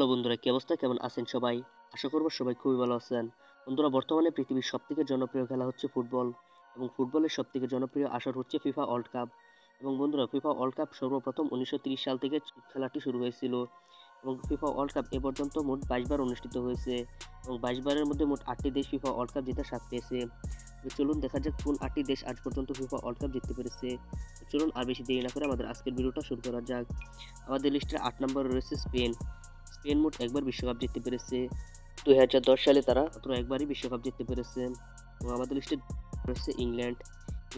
Hello বন্ধুরা, কি অবস্থা? কেমন আছেন সবাই? আশা করব সবাই খুবই ভালো আছেন। বন্ধুরা, বর্তমানে পৃথিবীর সবথেকে জনপ্রিয় খেলা হচ্ছে ফুটবল এবং ফুটবলের সবথেকে জনপ্রিয় আসর হচ্ছে ফিফা ওয়ার্ল্ড কাপ। এবং বন্ধুরা, ফিফা ওয়ার্ল্ড কাপ সর্বপ্রথম 1930 সাল থেকে খেলাটি শুরু হয়েছিল এবং ফিফা ওয়ার্ল্ড কাপ এ পর্যন্ত মোট 22 বার অনুষ্ঠিত হয়েছে এবং 22 বারের মধ্যে মোট 8টি দেশ ফিফা ওয়ার্ল্ড কাপ জেতার স্বাদ পেয়েছে। তো চলুন দেখা যাক কোন 8টি দেশ আজ পর্যন্ত ফিফা ওয়ার্ল্ড কাপ জিততে পেরেছে। তো চলুন আর বেশি দেরি না করে আমাদের আজকের ভিডিওটা শুরু করা যাক। আমাদের লিস্টে 8 নম্বরে রয়েছে স্পেন। স্পেন মোট একবার বিশ্বকাপ জিততে পেরেছে। 2010 সালে তারা মাত্র একবারই বিশ্বকাপ জিততে পেরেছে। এবং আমাদের লিস্টে রয়েছে ইংল্যান্ড।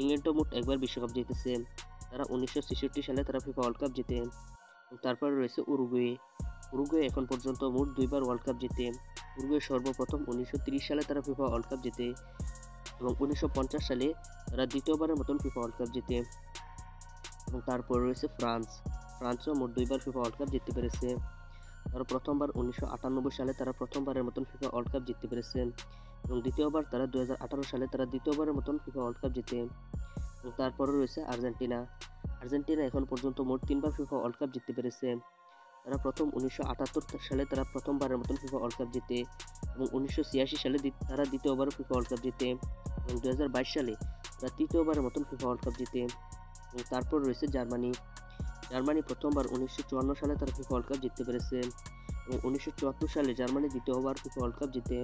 ইংল্যান্ডও মোট একবার বিশ্বকাপ জিতেছে। তারা 1966 সালে তারা ফিফা ওয়ার্ল্ড কাপ জিতে। এবং তারপরে রয়েছে উরুগুয়ে। উরুগুয়ে এখন পর্যন্ত মোট 2বার ওয়ার্ল্ড কাপ জিতে। উরুগুয়ে সর্বপ্রথম 1930 সালে তারা ফিফা ওয়ার্ল্ড কাপ জিতে এবং 1950 সালে তারা দ্বিতীয়বারের মতন ফিফা ওয়ার্ল্ড কাপ জিতে। এবং তারপর রয়েছে ফ্রান্স। ফ্রান্সও মোট 2বার ফিফা ওয়ার্ল্ড কাপ জিততে পেরেছে। তারা প্রথমবার 1998 সালে তারা প্রথমবারের মতন ফিফা ওয়ার্ল্ড কাপ জিততে পেরেছেন এবং দ্বিতীয়বার তারা 2018 সালে তারা দ্বিতীয়বারের মতন ফিফা ওয়ার্ল্ড কাপ জিতে। এবং তারপরে রয়েছে আর্জেন্টিনা। আর্জেন্টিনা এখন পর্যন্ত মোট 3বার ফিফা ওয়ার্ল্ড কাপ জিততে পেরেছে। তারা প্রথম 1978 সালে তারা প্রথমবারের মতন ফিফা ওয়ার্ল্ড কাপ জিতে এবং 1986 সালে তারা দ্বিতীয়বার ফিফা ওয়ার্ল্ড কাপ জিতে এবং 2022 সালে তারা তৃতীয়বারের মতন ফিফা ওয়ার্ল্ড কাপ জিতে। এবং তারপর রয়েছে জার্মানি। জার্মানি প্রথমবার 1954 সালে তারা ফিফা ওয়ার্ল্ড কাপ জিততে পেরেছে এবং 1974 সালে জার্মানি দ্বিতীয়বার ফিফা ওয়ার্ল্ড কাপ জিতে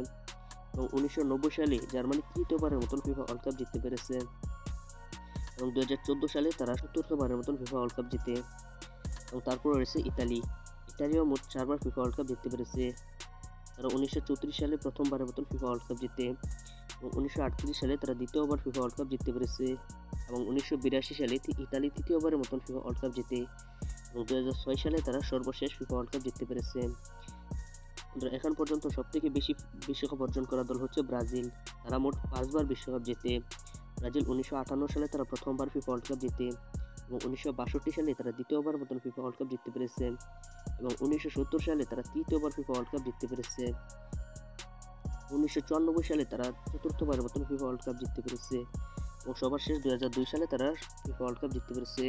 এবং 1990 সালে জার্মানি তৃতীয়বারের মতন ফিফা ওয়ার্ল্ড কাপ জিততে পেরেছে এবং 2014 সালে তারা চতুর্থবারের মতন ফিফা ওয়ার্ল্ড কাপ জিতে। এবং তারপর রয়েছে ইতালি। ইতালিও মোট 4বার ফিফা ওয়ার্ল্ড কাপ জিততে পেরেছে। তারা 1934 সালে প্রথমবারের মতন ফিফা ওয়ার্ল্ড কাপ জিতে এবং 1938 সালে তারা দ্বিতীয়বার ফিফা ওয়ার্ল্ড কাপ জিততে পেরেছে এবং 1982 সালে ইতালি তৃতীয়বারের মতন ফিফা ওয়ার্ল্ড কাপ জিতে এবং 2006 সালে তারা সর্বশেষ ফিফা ওয়ার্ল্ড কাপ জিততে পেরেছে। এখন পর্যন্ত সবথেকে বেশি বিশ্বকাপ অর্জন করা দল হচ্ছে ব্রাজিল। তারা মোট 5বার বিশ্বকাপ জিতে। ব্রাজিল 1958 সালে তারা প্রথমবার ফিফা ওয়ার্ল্ড কাপ জিতে এবং 1962 সালে তারা দ্বিতীয়বার মতন ফিফা ওয়ার্ল্ড কাপ জিততে পেরেছে এবং 1970 সালে তারা তৃতীয়বার ফিফা ওয়ার্ল্ড কাপ জিততে পেরেছে। 1994 সালে তারা চতুর্থবারের মতন ফিফা ওয়ার্ল্ড কাপ জিততে পেরেছে এবং সবার শেষ 2002 সালে তারা ফিফা ওয়ার্ল্ড কাপ জিততে পেরেছে।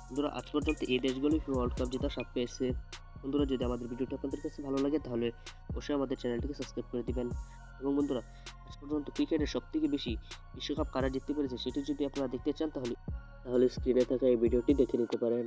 বন্ধুরা, আজ পর্যন্ত এই দেশগুলোই ফিফা ওয়ার্ল্ড কাপ জেতার স্বাদ পেয়েছে। বন্ধুরা, যদি আমাদের ভিডিওটি আপনাদের কাছে ভালো লাগে তাহলে অবশ্যই আমাদের চ্যানেলটিকে সাবস্ক্রাইব করে দিবেন। এবং বন্ধুরা, আজ পর্যন্ত ক্রিকেটের সবথেকে বেশি বিশ্বকাপ কারা জিততে পেরেছে সেটি যদি আপনারা দেখতে চান তাহলে স্ক্রিনে থাকা এই ভিডিওটি দেখে নিতে পারেন।